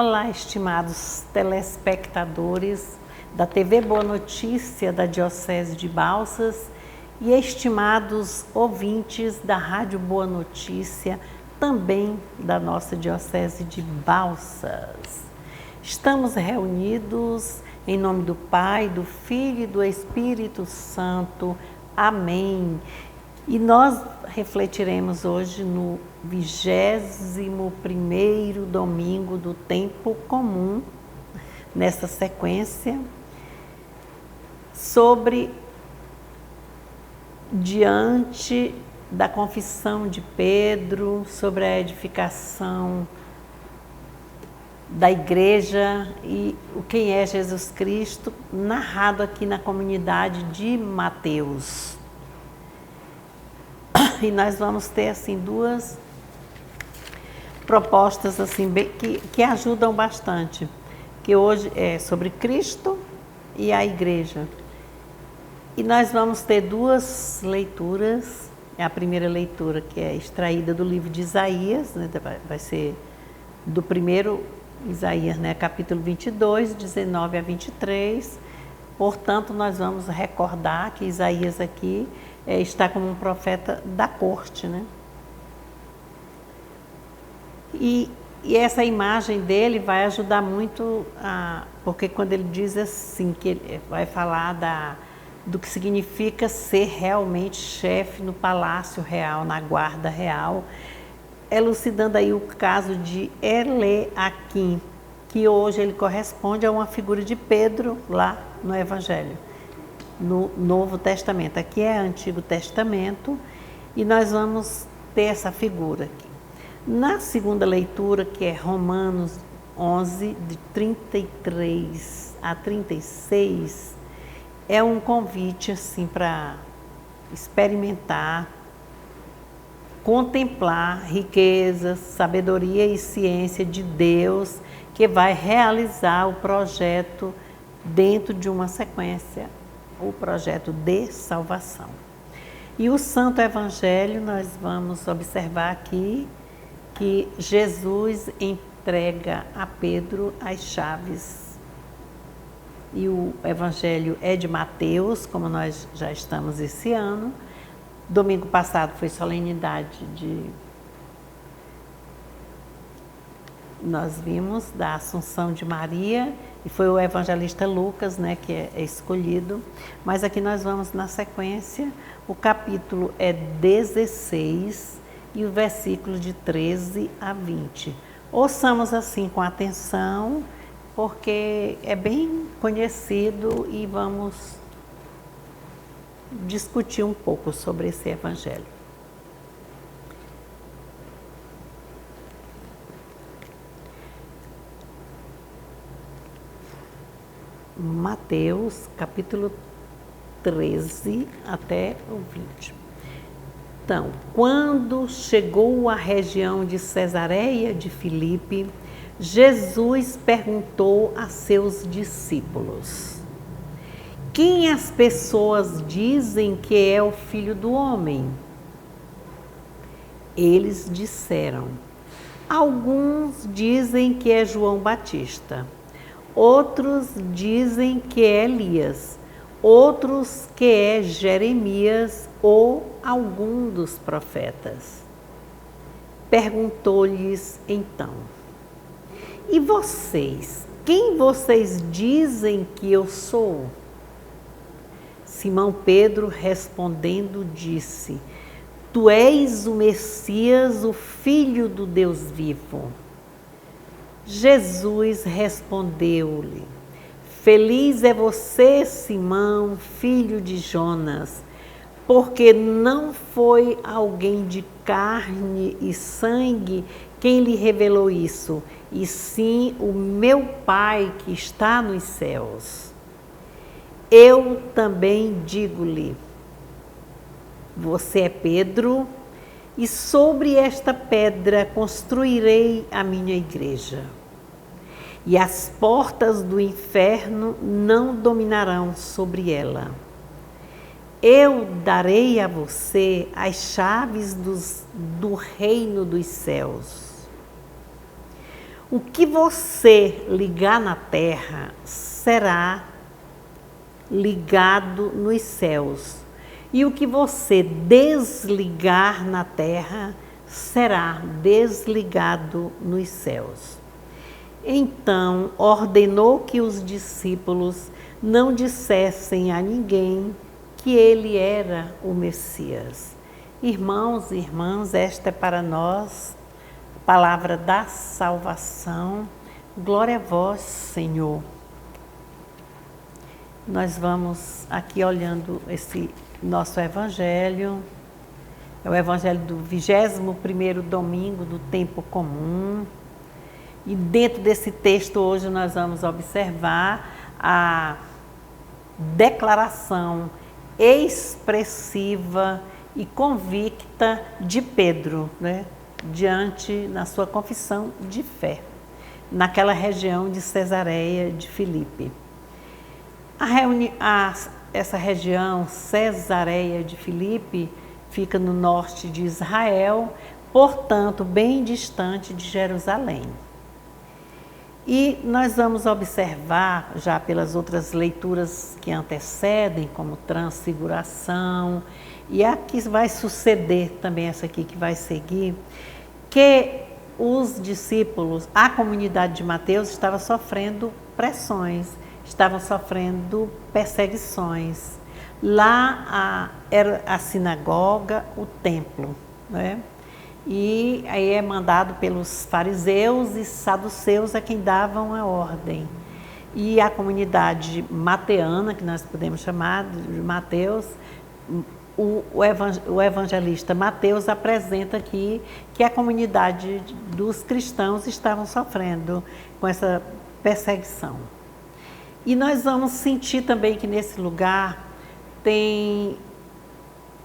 Olá, estimados telespectadores da TV Boa Notícia da Diocese de Balsas e estimados ouvintes da Rádio Boa Notícia, também da nossa Diocese de Balsas. Estamos reunidos em nome do Pai, do Filho e do Espírito Santo. Amém. E nós refletiremos hoje no 21º domingo do tempo comum, nesta sequência, sobre diante da confissão de Pedro, sobre a edificação da igreja e quem é Jesus Cristo, narrado aqui na comunidade de Mateus. E nós vamos ter assim duas propostas assim que ajudam bastante, que hoje é sobre Cristo e a igreja. E nós vamos ter duas leituras. A primeira leitura, que é extraída do livro de Isaías, né, vai ser do primeiro Isaías, né, capítulo 22, 19 a 23. Portanto, nós vamos recordar que Isaías aqui está como um profeta da corte, né? E essa imagem dele vai ajudar muito, porque quando ele diz assim, que ele vai falar do que significa ser realmente chefe no palácio real, na guarda real, elucidando aí o caso de Eliaquim, que hoje ele corresponde a uma figura de Pedro lá no Evangelho, no Novo Testamento. Aqui é Antigo Testamento e nós vamos ter essa figura aqui. Na segunda leitura, que é Romanos 11, de 33 a 36, é um convite assim para experimentar, contemplar riquezas, sabedoria e ciência de Deus, que vai realizar o projeto dentro de uma sequência, o projeto de salvação. E o Santo Evangelho, nós vamos observar aqui que Jesus entrega a Pedro as chaves. E o Evangelho é de Mateus, como nós já estamos esse ano. Domingo passado foi solenidade nós vimos da Assunção de Maria, e foi o evangelista Lucas, né, que é escolhido. Mas aqui nós vamos na sequência, o capítulo é 16 e o versículo de 13 a 20. Ouçamos assim com atenção, porque é bem conhecido e vamos discutir um pouco sobre esse evangelho. Mateus, capítulo 13 até o 20. Então, quando chegou à região de Cesareia de Filipe, Jesus perguntou a seus discípulos: quem as pessoas dizem que é o Filho do Homem? Eles disseram: alguns dizem que é João Batista, outros dizem que é Elias, outros que é Jeremias ou algum dos profetas. Perguntou-lhes então: e vocês? Quem vocês dizem que eu sou? Simão Pedro respondendo disse: tu és o Messias, o Filho do Deus vivo. Jesus respondeu-lhe: feliz é você, Simão, filho de Jonas, porque não foi alguém de carne e sangue quem lhe revelou isso, e sim o meu Pai que está nos céus. Eu também digo-lhe: você é Pedro, e sobre esta pedra construirei a minha igreja. E as portas do inferno não dominarão sobre ela. Eu darei a você as chaves do reino dos céus. O que você ligar na terra será ligado nos céus, e o que você desligar na terra será desligado nos céus. Então ordenou que os discípulos não dissessem a ninguém que ele era o Messias. Irmãos e irmãs, esta é para nós a palavra da salvação. Glória a vós, Senhor. Nós vamos aqui olhando esse nosso evangelho. É o evangelho do 21º domingo do tempo comum. E dentro desse texto hoje nós vamos observar a declaração expressiva e convicta de Pedro, né, na sua confissão de fé, naquela região de Cesareia de Filipe. Essa região, Cesareia de Filipe, fica no norte de Israel, portanto, bem distante de Jerusalém. E nós vamos observar, já pelas outras leituras que antecedem, como transfiguração, e a que vai suceder também, essa aqui que vai seguir, que os discípulos, a comunidade de Mateus, estava sofrendo pressões, estavam sofrendo perseguições. Lá era a sinagoga, o templo, né? E aí é mandado pelos fariseus e saduceus a quem davam a ordem. E a comunidade mateana, que nós podemos chamar de Mateus, o evangelista Mateus apresenta aqui que a comunidade dos cristãos estavam sofrendo com essa perseguição. E nós vamos sentir também que nesse lugar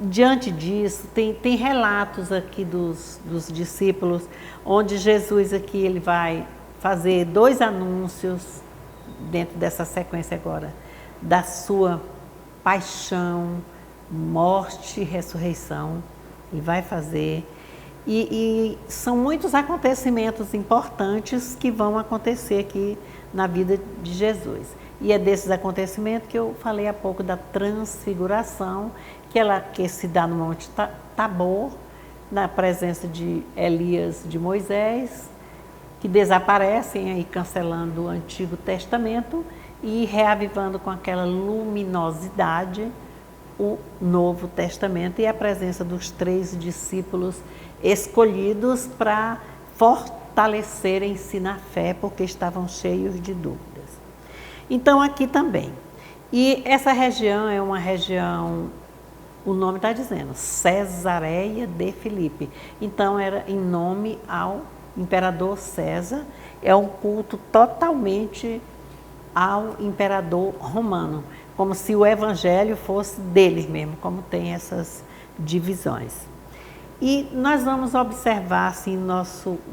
diante disso, tem relatos aqui dos discípulos, onde Jesus aqui ele vai fazer 2 anúncios, dentro dessa sequência agora, da sua paixão, morte e ressurreição. Ele vai fazer. E são muitos acontecimentos importantes que vão acontecer aqui na vida de Jesus. E é desses acontecimentos que eu falei há pouco da transfiguração, que se dá no Monte Tabor, na presença de Elias, de Moisés, que desaparecem aí cancelando o Antigo Testamento e reavivando com aquela luminosidade o Novo Testamento, e a presença dos 3 discípulos escolhidos para fortalecerem-se na fé, porque estavam cheios de dúvidas. Então aqui também. E essa região é uma região, o nome está dizendo, Cesareia de Filipe. Então era em nome ao imperador César, é um culto totalmente ao imperador romano, como se o evangelho fosse dele mesmo, como tem essas divisões. E nós vamos observar assim,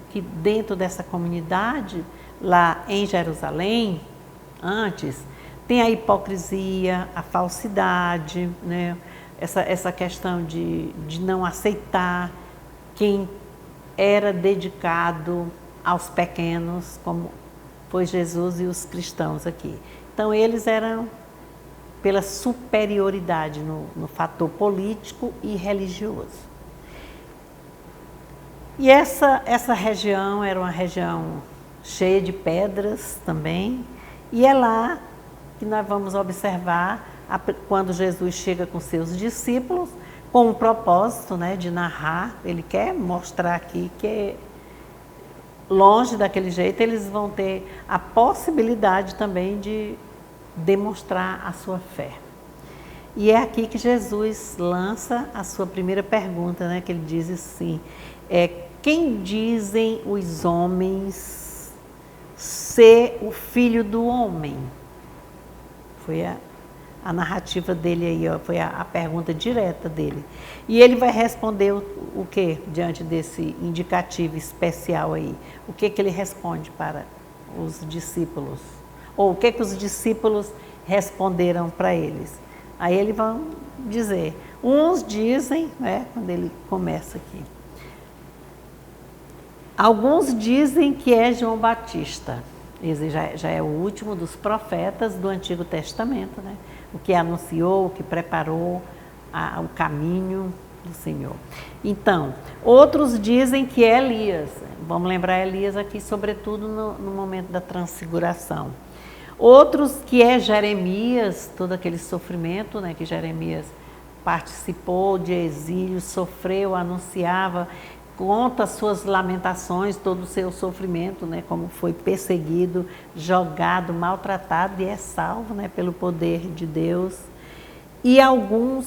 que dentro dessa comunidade, lá em Jerusalém, antes, tem a hipocrisia, a falsidade, né? Essa questão de não aceitar quem era dedicado aos pequenos, como foi Jesus e os cristãos aqui. Então, eles eram pela superioridade no fator político e religioso. E essa região era uma região cheia de pedras também, e é lá que nós vamos observar quando Jesus chega com seus discípulos, com um propósito, né, de narrar. Ele quer mostrar aqui que longe daquele jeito eles vão ter a possibilidade também de demonstrar a sua fé. E é aqui que Jesus lança a sua primeira pergunta, né, que ele diz assim, quem dizem os homens ser o Filho do Homem? Foi a narrativa dele aí, ó, foi a pergunta direta dele. E ele vai responder o que diante desse indicativo especial aí? O que ele responde para os discípulos? Ou o que os discípulos responderam para eles? Aí eles vão dizer, uns dizem, né, quando ele começa aqui, Alguns dizem que é João Batista. Esse já é o último dos profetas do Antigo Testamento, né? O que anunciou, o que preparou o caminho do Senhor. Então, outros dizem que é Elias. Vamos lembrar Elias aqui, sobretudo no momento da transfiguração. Outros que é Jeremias, todo aquele sofrimento, né, que Jeremias participou de exílio, sofreu, anunciava, conta as suas lamentações, todo o seu sofrimento, né, como foi perseguido, jogado, maltratado e é salvo, né, pelo poder de Deus. E é algum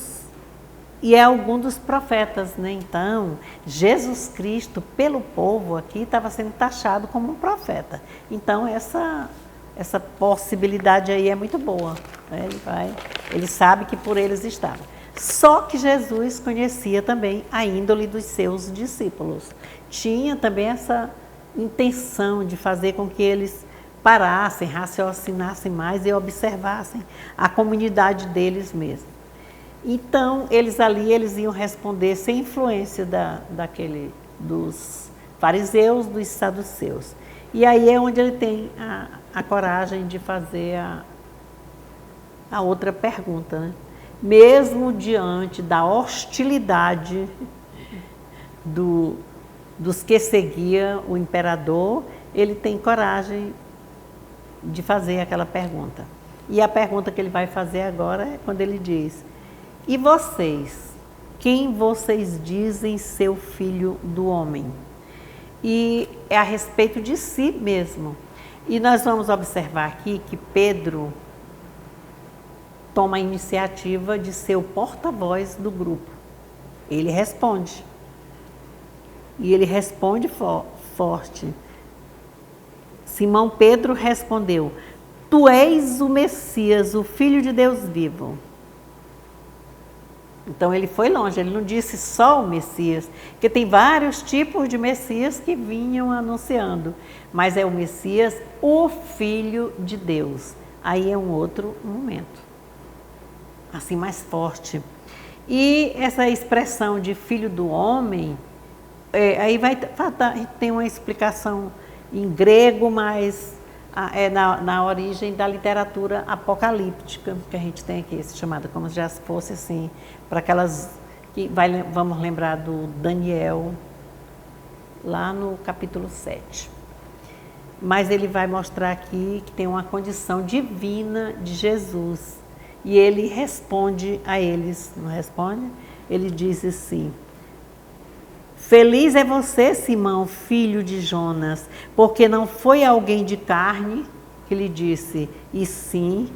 dos profetas, né? Então, Jesus Cristo, pelo povo aqui, estava sendo taxado como um profeta. Então, essa possibilidade aí é muito boa, né? Ele sabe que por eles estava. Só que Jesus conhecia também a índole dos seus discípulos. Tinha também essa intenção de fazer com que eles parassem, raciocinassem mais e observassem a comunidade deles mesmos. Então, eles iam responder sem influência dos fariseus, dos saduceus. E aí é onde ele tem a coragem de fazer a outra pergunta, né? Mesmo diante da hostilidade dos que seguiam o imperador, ele tem coragem de fazer aquela pergunta. E a pergunta que ele vai fazer agora é quando ele diz: e vocês? Quem vocês dizem ser o filho do homem? E é a respeito de si mesmo. E nós vamos observar aqui que Pedro toma a iniciativa de ser o porta-voz do grupo. Ele responde. E ele responde forte. Simão Pedro respondeu: tu és o Messias, o Filho de Deus vivo. Então ele foi longe, ele não disse só o Messias, porque tem vários tipos de Messias que vinham anunciando, mas é o Messias, o Filho de Deus. Aí é um outro momento, assim mais forte. E essa expressão de filho do homem, aí tem uma explicação em grego, mas é na origem da literatura apocalíptica que a gente tem aqui, chamada como se já fosse assim, para aquelas que vamos lembrar do Daniel, lá no capítulo 7. Mas ele vai mostrar aqui que tem uma condição divina de Jesus. E ele responde a eles, não responde? Ele diz assim: feliz é você, Simão, filho de Jonas, porque não foi alguém de carne que lhe disse, e sim,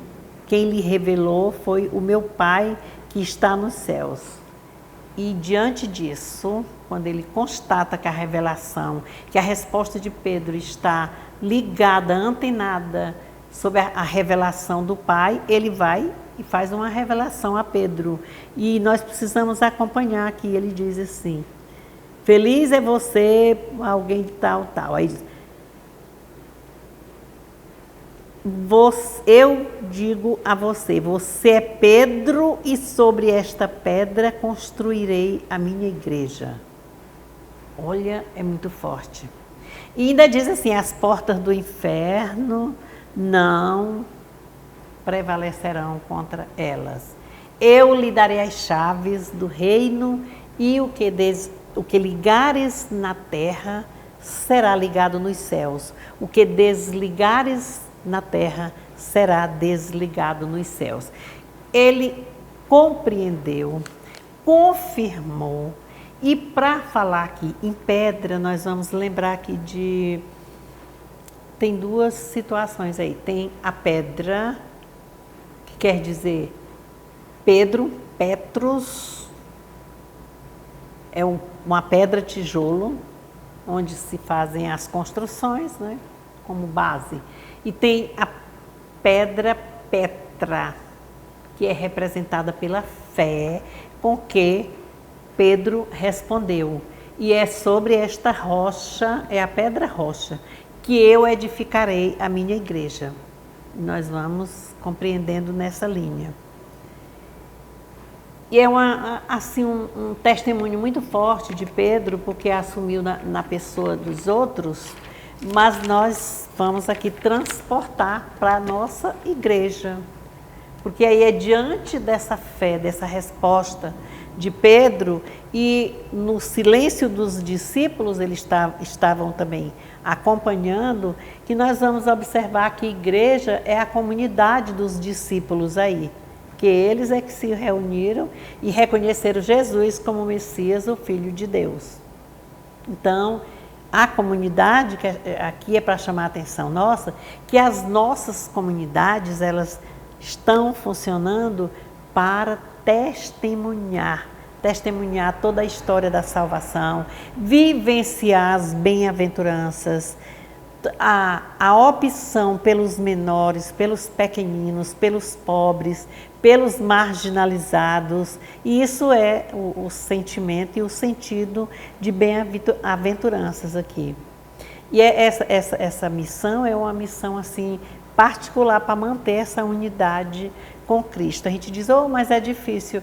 quem lhe revelou foi o meu Pai que está nos céus. E diante disso, quando ele constata que a revelação, que a resposta de Pedro está ligada, antenada sobre a revelação do Pai, ele vai e faz uma revelação a Pedro. E nós precisamos acompanhar aqui, ele diz assim: feliz é você, alguém de tal. Aí diz: eu digo a você, você é Pedro e sobre esta pedra construirei a minha igreja. Olha, é muito forte. E ainda diz assim: as portas do inferno não prevalecerão contra elas. Eu lhe darei as chaves do reino e o que ligares na terra será ligado nos céus. O que desligares na terra será desligado nos céus. Ele compreendeu, confirmou. E para falar aqui em pedra, nós vamos lembrar aqui tem duas situações aí. Tem a pedra, que quer dizer Pedro, Petrus, é uma pedra tijolo, onde se fazem as construções, né, como base. E tem a pedra Petra, que é representada pela fé, com que Pedro respondeu. E é sobre esta rocha, é a pedra rocha, que eu edificarei a minha igreja. Nós vamos compreendendo nessa linha. E é assim, um testemunho muito forte de Pedro, porque assumiu na pessoa dos outros, mas nós vamos aqui transportar para a nossa igreja. Porque aí é diante dessa fé, dessa resposta de Pedro, e no silêncio dos discípulos, eles estavam também acompanhando, que nós vamos observar que a igreja é a comunidade dos discípulos aí, que eles é que se reuniram e reconheceram Jesus como Messias, o Filho de Deus. Então, a comunidade, que aqui é para chamar a atenção nossa, que as nossas comunidades, elas estão funcionando para testemunhar toda a história da salvação, vivenciar as bem-aventuranças, a opção pelos menores, pelos pequeninos, pelos pobres, pelos marginalizados. E isso é o sentimento e o sentido de bem-aventuranças aqui. E essa missão é uma missão assim particular para manter essa unidade com Cristo. A gente diz, oh, mas é difícil.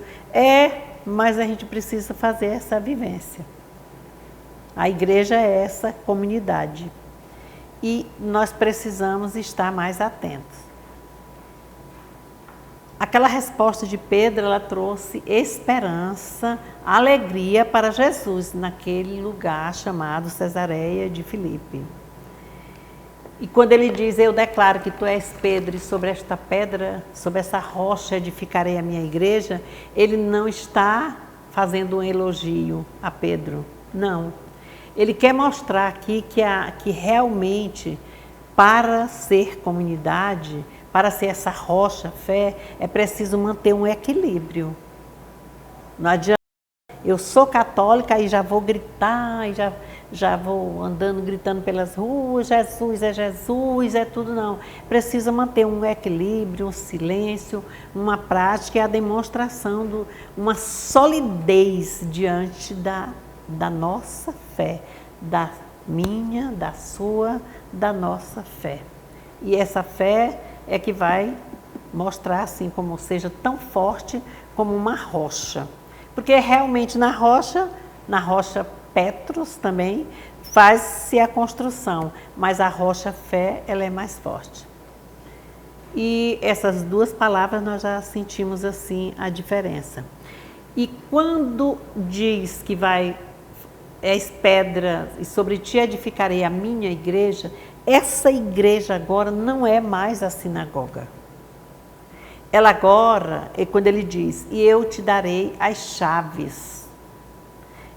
Mas a gente precisa fazer essa vivência. A igreja é essa comunidade. E nós precisamos estar mais atentos. Aquela resposta de Pedro, ela trouxe esperança, alegria para Jesus naquele lugar chamado Cesareia de Filipe. E quando ele diz, eu declaro que tu és Pedro, e sobre esta pedra, sobre essa rocha edificarei a minha igreja, ele não está fazendo um elogio a Pedro, não. Ele quer mostrar aqui que realmente, para ser comunidade, para ser essa rocha, fé, é preciso manter um equilíbrio. Não adianta, eu sou católica e já vou gritar, e já vou andando, gritando pelas ruas, Jesus, é tudo, não. Precisa manter um equilíbrio, um silêncio, uma prática e a demonstração de uma solidez diante da nossa fé, da minha, da sua, da nossa fé. E essa fé é que vai mostrar assim como seja tão forte como uma rocha. Porque realmente na rocha Petros também faz-se a construção, mas a rocha fé, ela é mais forte. E essas duas palavras nós já sentimos assim a diferença. E quando diz que és pedra e sobre ti edificarei a minha igreja, essa igreja agora não é mais a sinagoga. Ela agora, quando ele diz, e eu te darei as chaves.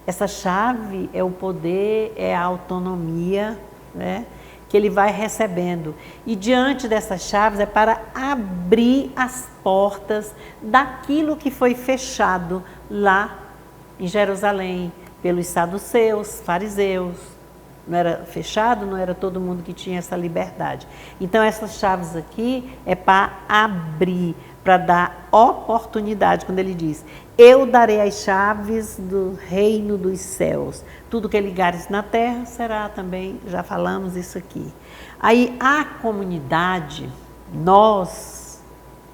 Essa chave é o poder, é a autonomia, né, que ele vai recebendo. E diante dessas chaves é para abrir as portas daquilo que foi fechado lá em Jerusalém, pelos saduceus, fariseus. Não era fechado, não era todo mundo que tinha essa liberdade. Então essas chaves aqui é para abrir, para dar oportunidade, quando ele diz, eu darei as chaves do reino dos céus. Tudo que ligares na terra será também, já falamos isso aqui. Aí a comunidade, nós,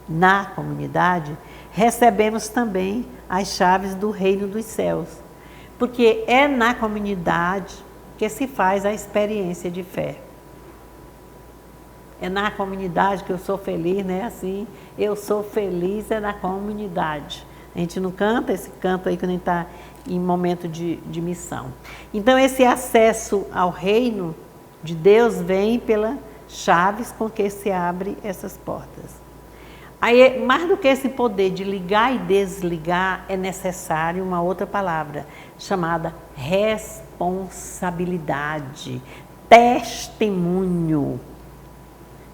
na comunidade, recebemos também as chaves do reino dos céus. Porque é na comunidade que se faz a experiência de fé. É na comunidade que eu sou feliz, né? Assim, eu sou feliz é na comunidade. A gente não canta esse canto aí quando a gente está em momento de missão. Então, esse acesso ao reino de Deus vem pelas chaves com que se abre essas portas. Aí, mais do que esse poder de ligar e desligar, é necessário uma outra palavra, chamada responsabilidade, testemunho.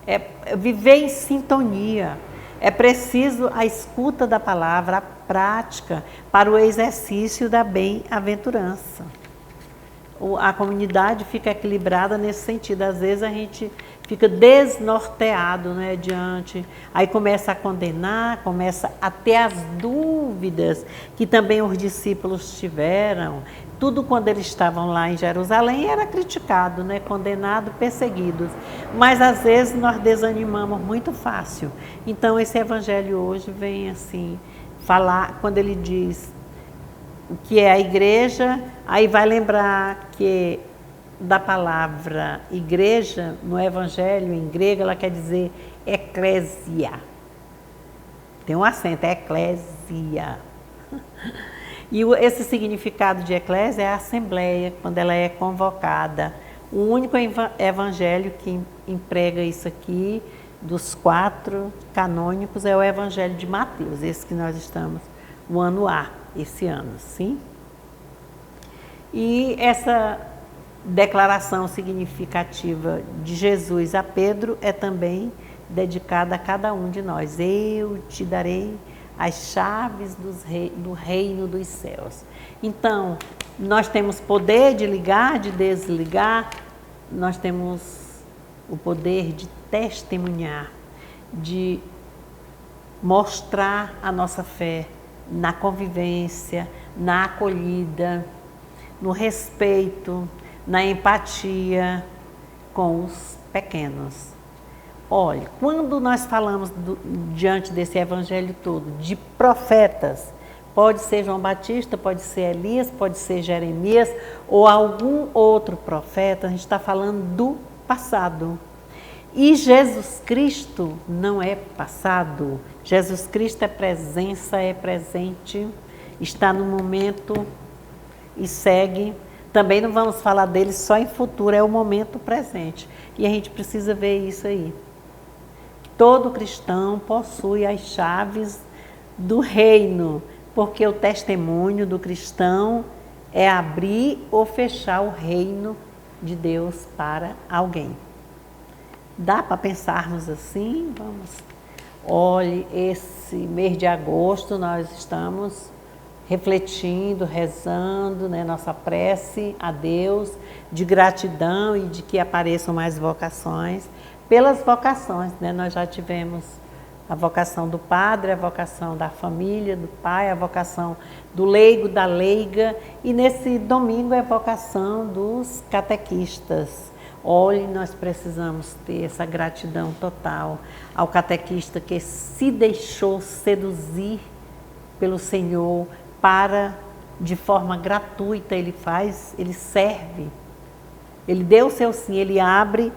É viver em sintonia. É preciso a escuta da palavra, a prática, para o exercício da bem-aventurança. A comunidade fica equilibrada nesse sentido. Às vezes a gente fica desnorteado, né, diante, aí começa a condenar, começa a ter as dúvidas que também os discípulos tiveram. Tudo quando eles estavam lá em Jerusalém era criticado, né, condenado, perseguidos. Mas às vezes nós desanimamos muito fácil. Então esse evangelho hoje vem assim falar, quando ele diz o que é a igreja, aí vai lembrar que da palavra igreja, no evangelho, em grego, ela quer dizer eclésia. Tem um acento, é eclésia. E esse significado de eclésia é a assembleia, quando ela é convocada. O único evangelho que emprega isso aqui, dos 4 canônicos, é o evangelho de Mateus, esse que nós estamos no ano A, esse ano, sim? E essa declaração significativa de Jesus a Pedro é também dedicada a cada um de nós. Eu te darei as chaves do reino dos céus. Então, nós temos poder de ligar, de desligar, nós temos o poder de testemunhar, de mostrar a nossa fé na convivência, na acolhida, no respeito, na empatia com os pequenos. Olha, quando nós falamos diante desse evangelho todo de profetas, pode ser João Batista, pode ser Elias, pode ser Jeremias ou algum outro profeta, a gente está falando do passado. E Jesus Cristo não é passado, Jesus Cristo é presença, é presente, está no momento e segue. Também não vamos falar dele só em futuro, é o momento presente. E a gente precisa ver isso aí. Todo cristão possui as chaves do reino, porque o testemunho do cristão é abrir ou fechar o reino de Deus para alguém. Dá para pensarmos assim? Vamos. Olhe, esse mês de agosto nós estamos refletindo, rezando, né, nossa prece a Deus de gratidão e de que apareçam mais vocações. Pelas vocações, né, nós já tivemos a vocação do padre, a vocação da família, do pai, a vocação do leigo, da leiga, e nesse domingo é a vocação dos catequistas. Olhe, nós precisamos ter essa gratidão total ao catequista que se deixou seduzir pelo Senhor para, de forma gratuita, ele serve. Ele deu o seu sim, ele abre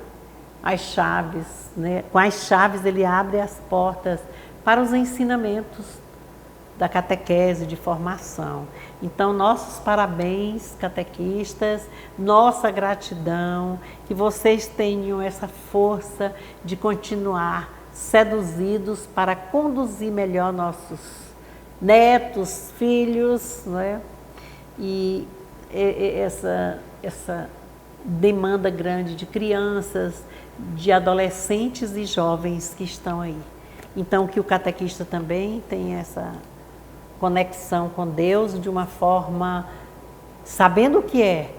as chaves, né? Com as chaves ele abre as portas para os ensinamentos da catequese, de formação. Então, nossos parabéns, catequistas, nossa gratidão, que vocês tenham essa força de continuar seduzidos para conduzir melhor nossos netos, filhos, né? E essa demanda grande de crianças, de adolescentes e jovens que estão aí. Então, que o catequista também tenha essa conexão com Deus de uma forma, sabendo o que é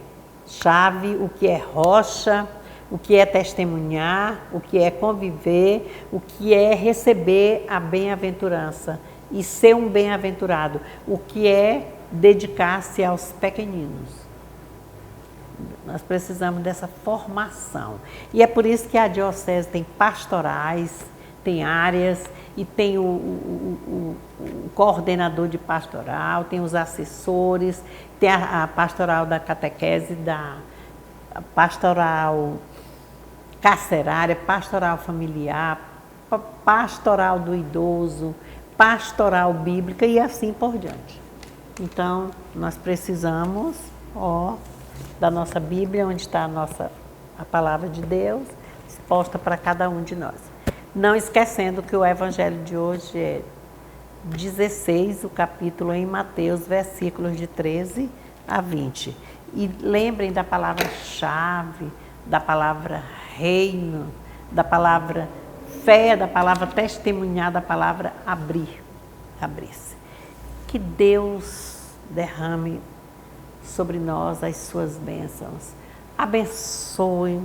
chave, o que é rocha, o que é testemunhar, o que é conviver, o que é receber a bem-aventurança e ser um bem-aventurado, o que é dedicar-se aos pequeninos. Nós precisamos dessa formação. E é por isso que a diocese tem pastorais, tem áreas, e tem o coordenador de pastoral, tem os assessores, tem a pastoral da catequese, a pastoral carcerária, pastoral familiar, pastoral do idoso, pastoral bíblica e assim por diante. Então, nós precisamos da nossa Bíblia, onde está a palavra de Deus, exposta para cada um de nós. Não esquecendo que o evangelho de hoje é 16, o capítulo em Mateus, versículos de 13 a 20. E lembrem da palavra-chave, da palavra reino, da palavra fé, da palavra testemunhar, da palavra abrir-se. Que Deus derrame sobre nós as suas bênçãos. Abençoe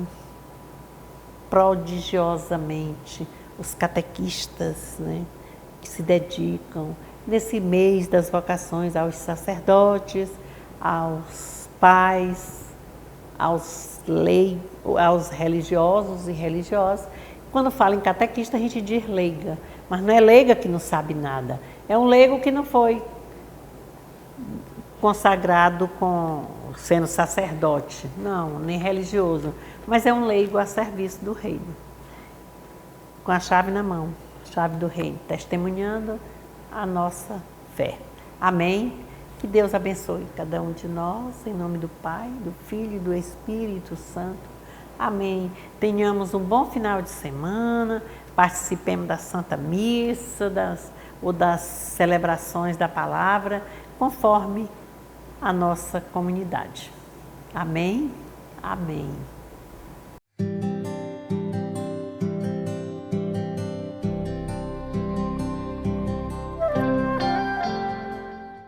prodigiosamente os catequistas, né, que se dedicam nesse mês das vocações aos sacerdotes, aos pais, aos religiosos e religiosas. Quando fala em catequista, a gente diz leiga, mas não é leiga que não sabe nada, É um leigo que não foi consagrado sendo sacerdote, não, nem religioso, mas é um leigo a serviço do reino, com a chave na mão, chave do reino, testemunhando a nossa fé. Amém? Que Deus abençoe cada um de nós, em nome do Pai, do Filho e do Espírito Santo. Amém. Tenhamos um bom final de semana, participemos da Santa Missa ou das celebrações da palavra, conforme a nossa comunidade. Amém? Amém.